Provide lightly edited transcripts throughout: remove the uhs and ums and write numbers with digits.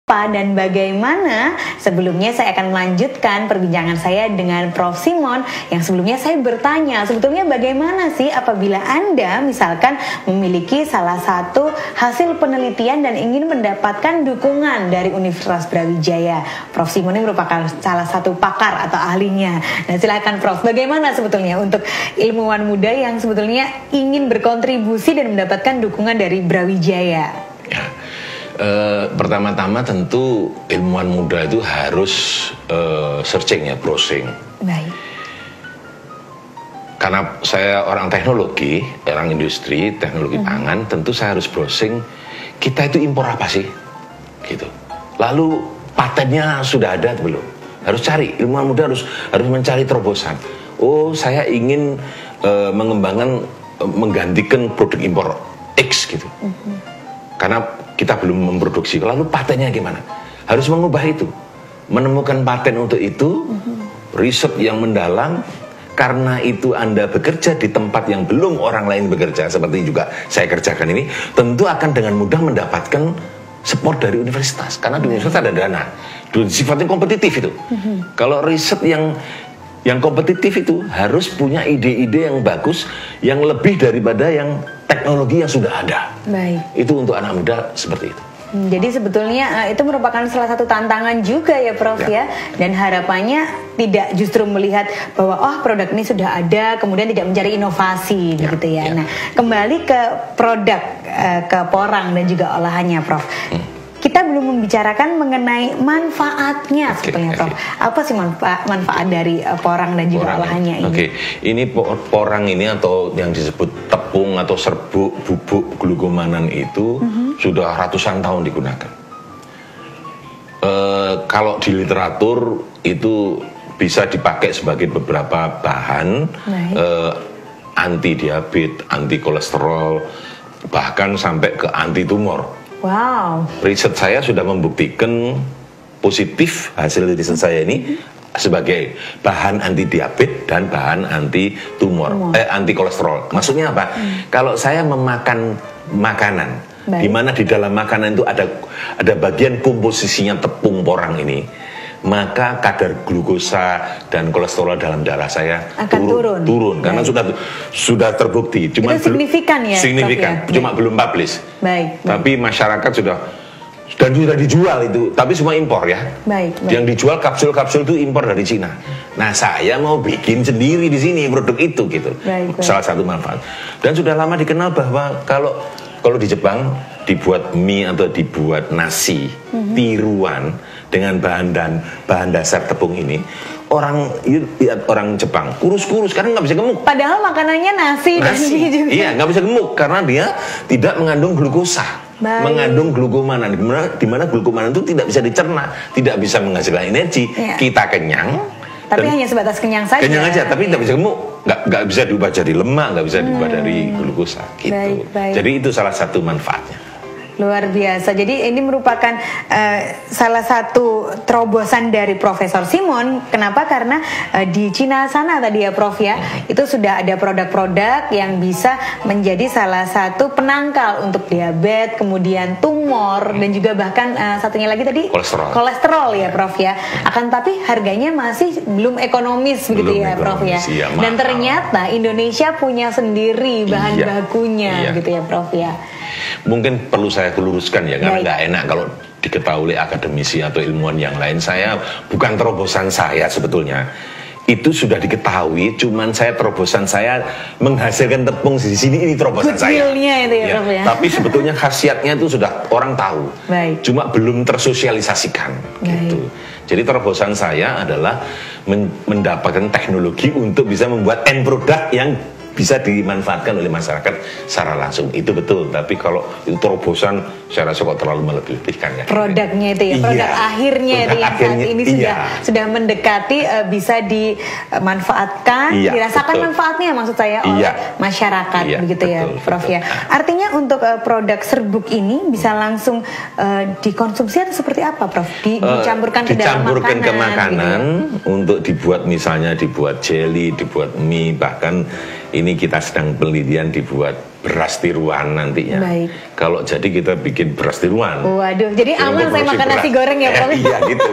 Apa dan bagaimana? Sebelumnya saya akan melanjutkan perbincangan saya dengan Prof. Simon yang sebelumnya saya bertanya, sebetulnya bagaimana sih apabila Anda misalkan memiliki salah satu hasil penelitian dan ingin mendapatkan dukungan dari Universitas Brawijaya. Prof. Simon ini merupakan salah satu pakar atau ahlinya. Nah, silakan Prof. Bagaimana sebetulnya untuk ilmuwan muda yang sebetulnya ingin berkontribusi dan mendapatkan dukungan dari Brawijaya? Ya. Pertama-tama tentu ilmuwan muda itu harus searching ya, browsing. Baik. Karena saya orang teknologi, orang industri, teknologi pangan, tentu saya harus browsing. Kita itu impor apa sih? Gitu. Lalu patennya sudah ada atau belum? Harus cari, ilmuwan muda harus mencari terobosan. Oh, saya ingin menggantikan produk impor X gitu. Karena kita belum memproduksi, lalu patennya gimana? Harus mengubah itu, menemukan paten untuk itu, riset yang mendalam. Karena itu Anda bekerja di tempat yang belum orang lain bekerja, seperti juga saya kerjakan ini, tentu akan dengan mudah mendapatkan support dari universitas. Karena di universitas ada dana, sifatnya kompetitif itu. Kalau riset yang kompetitif itu harus punya ide-ide yang bagus, yang lebih daripada yang teknologi yang sudah ada. Baik. Itu untuk anak muda seperti itu. Jadi sebetulnya itu merupakan salah satu tantangan juga ya Prof ya. Dan harapannya tidak justru melihat bahwa produk ini sudah ada kemudian tidak mencari inovasi gitu ya. Nah, kembali ke produk ke porang dan juga olahannya Prof. Kita belum membicarakan mengenai manfaatnya sebetulnya Prof. Apa sih manfaat dari porang dan juga olahannya ini? Ini porang ini atau yang disebut tepung atau serbuk bubuk glukomanan itu sudah ratusan tahun digunakan. Kalau di literatur itu bisa dipakai sebagai beberapa bahan anti diabetes, anti kolesterol, bahkan sampai ke anti tumor. Wow. Riset saya sudah membuktikan positif hasil riset saya ini sebagai bahan anti diabetes dan bahan anti tumor, anti kolesterol. Maksudnya apa? Kalau saya memakan makanan, di mana di dalam makanan itu ada bagian komposisinya tepung porang ini, maka kadar glukosa dan kolesterol dalam darah saya akan turun karena sudah terbukti. Cuma itu signifikan ya? Signifikan, cuma belum publish. Baik. Tapi masyarakat sudah dijual itu, tapi semua impor ya. Baik. Yang dijual kapsul-kapsul itu impor dari Cina. Nah, saya mau bikin sendiri di sini produk itu gitu. Baik. Salah satu manfaat. Dan sudah lama dikenal bahwa kalau di Jepang dibuat mie atau dibuat nasi tiruan dengan bahan dasar tepung ini, orang Jepang kurus-kurus karena nggak bisa gemuk. Padahal makanannya nasi dan mie juga. Iya, nggak bisa gemuk karena dia tidak mengandung glukosa, mengandung glukomanan. Di mana glukomanan itu tidak bisa dicerna, tidak bisa menghasilkan energi. Kita kenyang, tapi hanya sebatas kenyang saja. Kenyang aja, tapi tidak bisa gemuk, nggak bisa diubah jadi lemak, nggak bisa diubah dari glukosa. Gitu. Baik. Jadi itu salah satu manfaatnya. Luar biasa. Jadi ini merupakan salah satu terobosan dari Profesor Simon. Kenapa? Karena di Cina sana tadi ya Prof ya, itu sudah ada produk-produk yang bisa menjadi salah satu penangkal untuk diabetes, kemudian tumor dan juga bahkan satunya lagi tadi kolesterol ya Prof ya. Akan tapi harganya masih belum ekonomis begitu ya Prof ya. Dan ternyata Indonesia punya sendiri bahan bakunya gitu ya Prof ya. Mungkin perlu saya luruskan ya, karena nggak enak kalau diketahui oleh akademisi atau ilmuwan yang lain. Saya bukan terobosan saya sebetulnya. Itu sudah diketahui, cuman terobosan saya menghasilkan tepung di sini, ini terobosan saya. Itu ya, Prof, ya. Tapi sebetulnya khasiatnya itu sudah orang tahu. Cuma belum tersosialisasikan gitu. Jadi terobosan saya adalah mendapatkan teknologi untuk bisa membuat end product yang bisa dimanfaatkan oleh masyarakat secara langsung. Itu betul, tapi kalau itu terobosan saya rasa kok terlalu melebih-lebihkan ya. Produknya itu ya, produk akhirnya itu yang saat ini sudah mendekati bisa dimanfaatkan, dirasakan manfaatnya maksud saya oleh masyarakat begitu ya Prof ya. Artinya untuk produk serbuk ini bisa langsung dikonsumsi atau seperti apa Prof? Dicampurkan ke dalam makanan gitu ya? Untuk dibuat misalnya dibuat jelly, dibuat mie, bahkan ini kita sedang penelitian dibuat beras tiruan nantinya. Baik. Kalau jadi kita bikin beras tiruan. Waduh, jadi aman saya makan nasi goreng ya Prof? Iya gitu.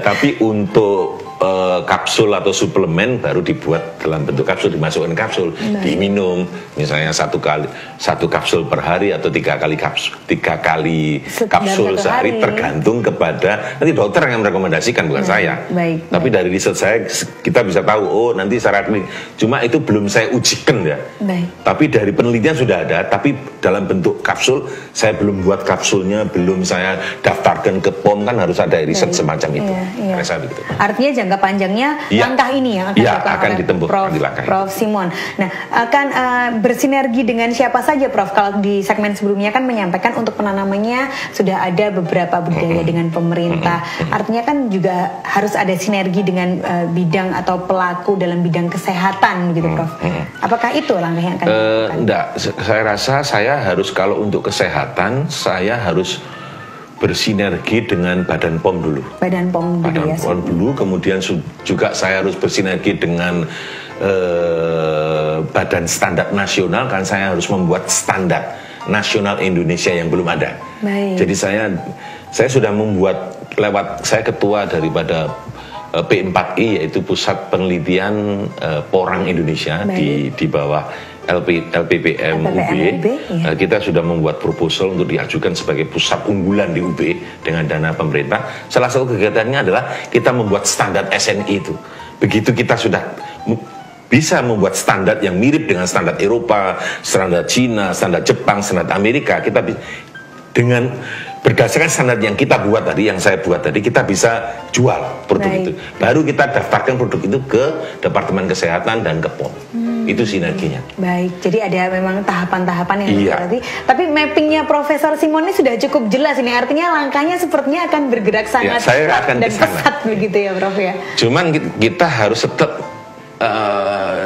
Tapi untuk kapsul atau suplemen baru dibuat dalam bentuk kapsul, dimasukkan kapsul, diminum, misalnya satu kapsul per hari atau tiga kali kapsul sehari, tergantung kepada nanti dokter yang merekomendasikan, bukan saya. Tapi dari riset saya kita bisa tahu, oh nanti syarat ini, cuma itu belum saya ujikan ya. Tapi dari penelitian sudah ada, tapi dalam bentuk kapsul saya belum buat kapsulnya, belum saya daftarkan ke POM, kan harus ada riset semacam itu. Begitu. Artinya jangka panjangnya langkah ini yang akan ditempuh Prof Simon. Nah, akan bersinergi dengan siapa saja Prof? Kalau di segmen sebelumnya kan menyampaikan untuk penanamannya sudah ada beberapa budaya dengan pemerintah. Artinya kan juga harus ada sinergi dengan bidang atau pelaku dalam bidang kesehatan gitu Prof. Apakah itu langkah yang akan dilakukan? Enggak, saya rasa saya harus, kalau untuk kesehatan saya harus bersinergi dengan Badan POM dulu. Badan POM dulu, kemudian juga saya harus bersinergi dengan Badan Standar Nasional, kan saya harus membuat standar nasional Indonesia yang belum ada. Jadi saya sudah membuat, saya ketua daripada P4I, yaitu Pusat Penelitian Porang Indonesia di bawah LPPM UB. Kita sudah membuat proposal untuk diajukan sebagai pusat unggulan di UB dengan dana pemerintah. Salah satu kegiatannya adalah kita membuat standar SNI itu. Begitu kita sudah bisa membuat standar yang mirip dengan standar Eropa, standar Cina, standar Jepang, standar Amerika, kita dengan berdasarkan standar yang kita buat tadi, yang saya buat tadi, kita bisa jual produk itu. Baru kita daftarkan produk itu ke Departemen Kesehatan dan ke POM. Itu sinerginya. Baik, jadi ada memang tahapan-tahapan yang berarti. Tapi mappingnya Profesor Simon ini sudah cukup jelas ini. Artinya langkahnya sepertinya akan bergerak sangat cepat dan pesat begitu ya Prof ya. Cuman kita harus tetap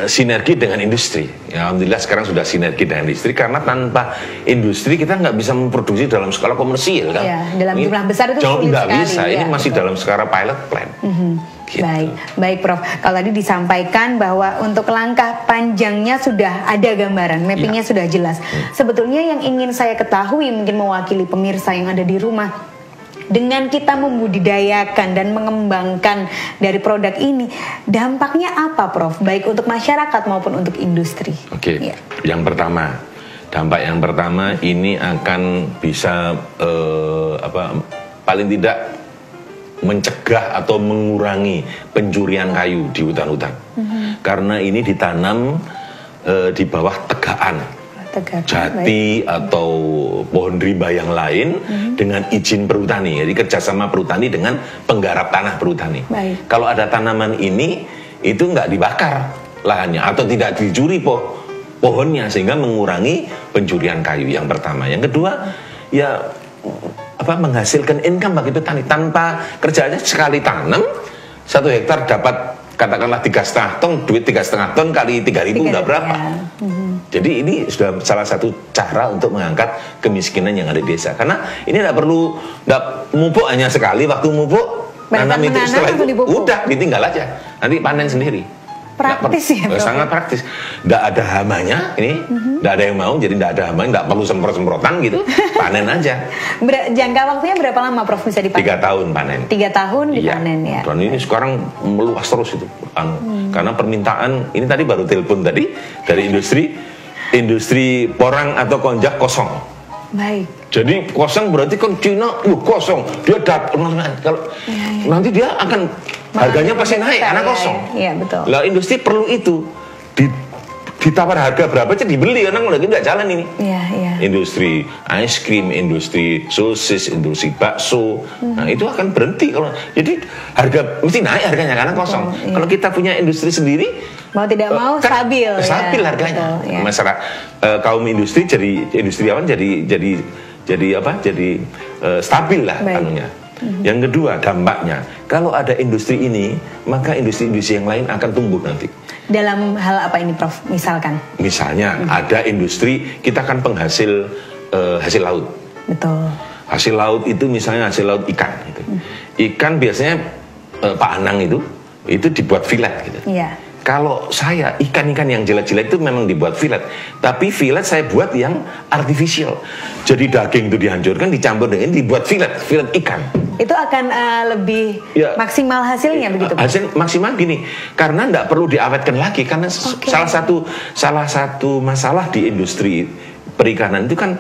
sinergi dengan industri. Ya, alhamdulillah sekarang sudah sinergi dengan industri, karena tanpa industri kita nggak bisa memproduksi dalam skala komersil kan. Ya, dalam jumlah besar itu sulit nggak sekali. Bisa. Ini masih dalam skala pilot plant. Gitu. Baik Prof. Kalau tadi disampaikan bahwa untuk langkah panjangnya sudah ada gambaran, mappingnya sudah jelas. Sebetulnya yang ingin saya ketahui, mungkin mewakili pemirsa yang ada di rumah, dengan kita membudidayakan dan mengembangkan dari produk ini, dampaknya apa Prof? Baik untuk masyarakat maupun untuk industri. Yang pertama, dampak yang pertama ini akan bisa paling tidak mencegah atau mengurangi pencurian kayu di hutan-hutan. Karena ini ditanam di bawah tegaan, jati atau pohon rimba yang lain dengan izin perhutani. Jadi kerjasama perhutani dengan penggarap tanah perhutani. Kalau ada tanaman ini, itu nggak dibakar lahannya atau tidak dicuri pohonnya, sehingga mengurangi pencurian kayu. Yang pertama. Yang kedua, ya menghasilkan income bagi petani. Tanpa kerjanya sekali tanam 1 hektar dapat katakanlah 3,5 ton, duit 3,5 ton kali 3.000 udah berapa? Jadi ini sudah salah satu cara untuk mengangkat kemiskinan yang ada di desa. Karena ini nggak mupuk hanya sekali, waktu mupuk nanam itu, setelah itu udah ditinggal aja, nanti panen sendiri. Praktis ya, sangat praktis. Nggak ada hamanya ini, nggak ada yang mau, jadi nggak ada hamanya, nggak perlu semprot-semprotan gitu, panen aja. Jangka waktunya berapa lama Prof bisa dipanen? 3 tahun panen. 3 tahun dipanen ya. Dan ini sekarang meluas terus itu, karena permintaan ini tadi baru telepon tadi dari industri porang atau konjak kosong. Jadi kosong berarti kan Cina kosong, dia dapat kalau nanti dia akan harganya pasti naik karena kosong. Iya betul. Lah industri perlu itu, ditawar harga berapa aja dibeli, karena lagi nggak jalan ini. Industri ice cream, industri sosis, industri bakso, nah itu akan berhenti kalau jadi harga mesti naik harganya karena kosong. Kalau kita punya industri sendiri, mau tidak mau stabil harganya. Betul, masyarakat kaum industri jadi industriawan jadi stabil lah anunya. Yang kedua dampaknya, kalau ada industri ini, maka industri-industri yang lain akan tumbuh nanti. Dalam hal apa ini Prof? Misalnya ada industri, kita kan penghasil hasil laut. Betul. Hasil laut itu misalnya hasil laut ikan gitu. Ikan biasanya Pak Anang itu dibuat filet gitu. Kalau saya ikan-ikan yang jelek-jelek itu memang dibuat fillet, tapi fillet saya buat yang artificial. Jadi daging itu dihancurkan, dicampur dengan ini dibuat fillet ikan. Itu akan lebih maksimal hasilnya begitu Pak? Hasil maksimal gini, karena tidak perlu diawetkan lagi, karena salah satu masalah di industri perikanan itu kan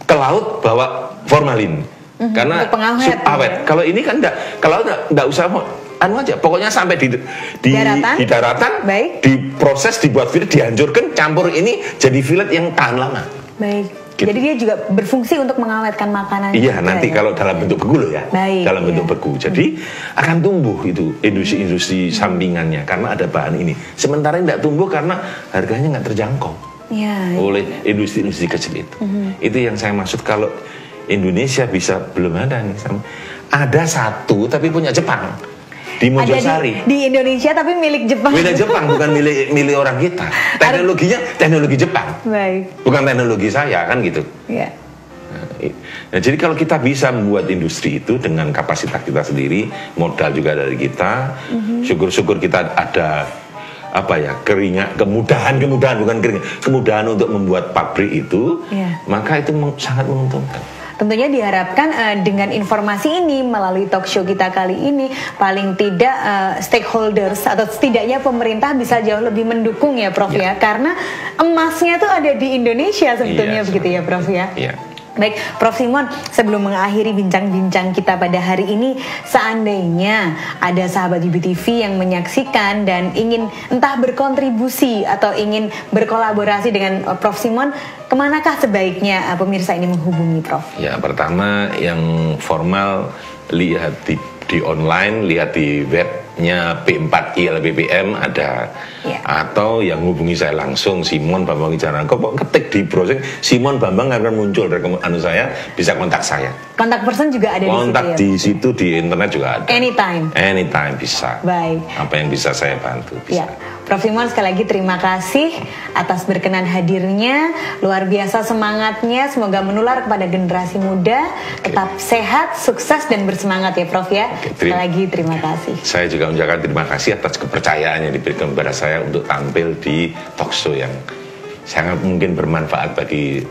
ke laut bawa formalin. Karena awet. Kalau ini kan enggak usah anu aja, pokoknya sampai di daratan, diproses, dibuat fillet, dihancurkan, campur ini jadi fillet yang tahan lama. Baik. Gitu. Jadi dia juga berfungsi untuk mengawetkan makanan. Iya, nanti kalau dalam bentuk beku loh ya. Dalam bentuk beku. Jadi akan tumbuh itu industri-industri sampingannya karena ada bahan ini. Sementara tidak tumbuh karena harganya nggak terjangkau oleh industri-industri kecil itu. Itu yang saya maksud kalau Indonesia bisa belum ada nih. Ada satu tapi punya Jepang. Di Mojosari. Di Indonesia tapi milik Jepang. Milik Jepang, bukan milik orang kita. Teknologinya teknologi Jepang. Baik. Bukan teknologi saya kan gitu. Iya. Nah, jadi kalau kita bisa membuat industri itu dengan kapasitas kita sendiri, modal juga dari kita, syukur-syukur kita ada kemudahan untuk membuat pabrik itu, maka itu sangat menguntungkan. Tentunya diharapkan dengan informasi ini melalui talk show kita kali ini paling tidak stakeholders atau setidaknya pemerintah bisa jauh lebih mendukung ya Prof ya, karena emasnya tuh ada di Indonesia sebetulnya begitu ya Prof ya. Baik, Prof Simon, sebelum mengakhiri bincang-bincang kita pada hari ini, seandainya ada sahabat UBTV yang menyaksikan dan ingin entah berkontribusi atau ingin berkolaborasi dengan Prof Simon, kemanakah sebaiknya pemirsa ini menghubungi Prof? Ya, pertama yang formal lihat di online, lihat di webnya P4ILBPM ada, atau yang hubungi saya langsung Simon Bambang Wijanarko, ketik di browsing Simon Bambang akan muncul dari saya, bisa kontak saya. Kontak person juga ada kontak di situ di internet juga ada. Anytime bisa. Baik. Apa yang bisa saya bantu bisa. Prof Simon, sekali lagi terima kasih atas berkenan hadirnya, luar biasa semangatnya, semoga menular kepada generasi muda, tetap sehat, sukses dan bersemangat ya Prof ya. Sekali lagi terima kasih. Saya juga mengucapkan terima kasih atas kepercayaan yang diberikan kepada saya untuk tampil di talk show yang sangat mungkin bermanfaat bagi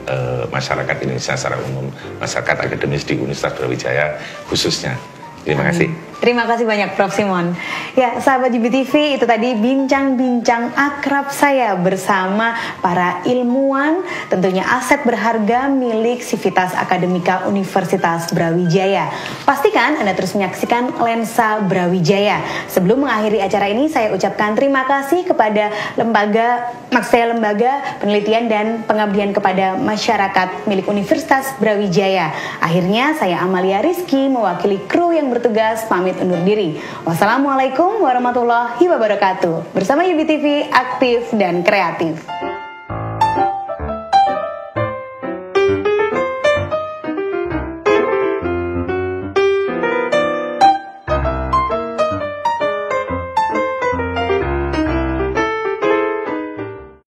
masyarakat Indonesia secara umum, masyarakat akademis di Universitas Brawijaya khususnya. Terima kasih. Terima kasih banyak Prof Simon. Ya, sahabat UBTV, itu tadi bincang-bincang akrab saya bersama para ilmuwan, tentunya aset berharga milik Sivitas Akademika Universitas Brawijaya. Pastikan Anda terus menyaksikan Lensa Brawijaya. Sebelum mengakhiri acara ini, saya ucapkan terima kasih kepada lembaga penelitian dan pengabdian kepada masyarakat milik Universitas Brawijaya. Akhirnya saya Amalia Rizky mewakili kru yang bertugas pamit undur diri. Wassalamualaikum warahmatullahi wabarakatuh. Bersama UBTV, aktif dan kreatif.